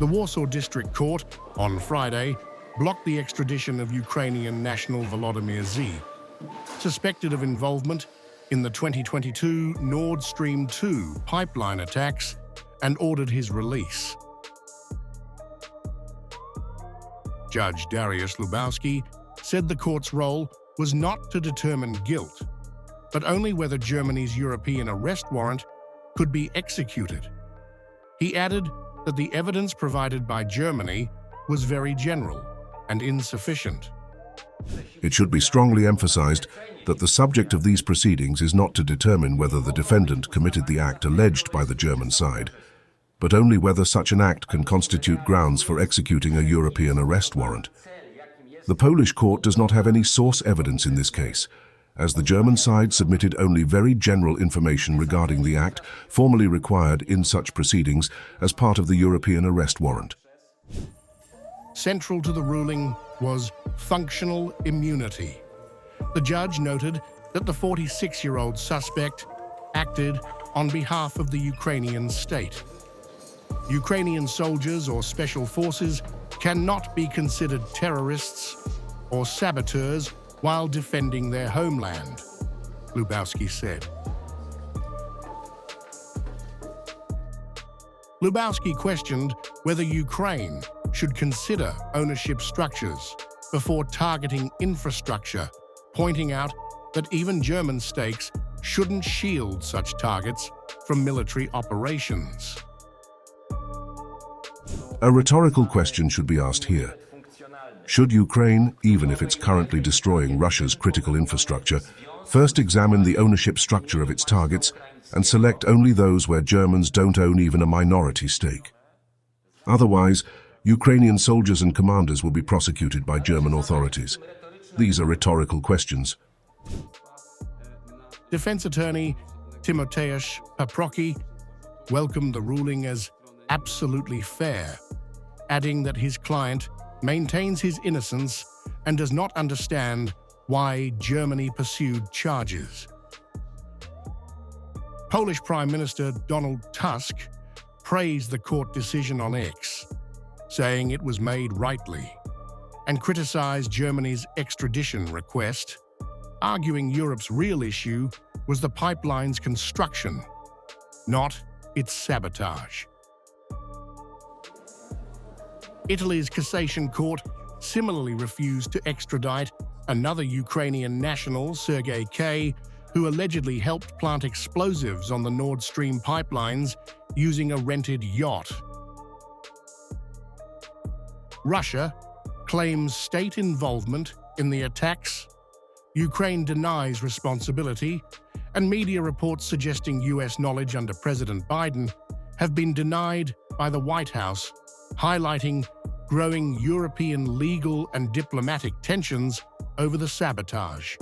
The Warsaw District Court, on Friday, blocked the extradition of Ukrainian national Volodymyr Z, suspected of involvement in the 2022 Nord Stream 2 pipeline attacks, and ordered his release. Judge Dariusz Lubowski said the court's role was not to determine guilt, but only whether Germany's European arrest warrant could be executed. He added that the evidence provided by Germany was very general and insufficient. It should be strongly emphasized that the subject of these proceedings is not to determine whether the defendant committed the act alleged by the German side, but only whether such an act can constitute grounds for executing a European arrest warrant. The Polish court does not have any source evidence in this case, as the German side submitted only very general information regarding the act formally required in such proceedings as part of the European arrest warrant. Central to the ruling was functional immunity. The judge noted that the 46-year-old suspect acted on behalf of the Ukrainian state. Ukrainian soldiers or special forces cannot be considered terrorists or saboteurs while defending their homeland, Lubowski said. Lubowski questioned whether Ukraine should consider ownership structures before targeting infrastructure, pointing out that even German stakes shouldn't shield such targets from military operations. A rhetorical question should be asked here. Should Ukraine, even if it's currently destroying Russia's critical infrastructure, first examine the ownership structure of its targets and select only those where Germans don't own even a minority stake? Otherwise, Ukrainian soldiers and commanders will be prosecuted by German authorities. These are rhetorical questions. Defense attorney Tymoteusz Paprocki welcomed the ruling as absolutely fair, adding that his client maintains his innocence and does not understand why Germany pursued charges. Polish Prime Minister Donald Tusk praised the court decision on X, saying it was made rightly, and criticized Germany's extradition request, arguing Europe's real issue was the pipeline's construction, not its sabotage. Italy's Cassation Court similarly refused to extradite another Ukrainian national, Sergey K, who allegedly helped plant explosives on the Nord Stream pipelines using a rented yacht. Russia claims state involvement in the attacks. Ukraine denies responsibility, and media reports suggesting US knowledge under President Biden have been denied by the White House, highlighting growing European legal and diplomatic tensions over the sabotage.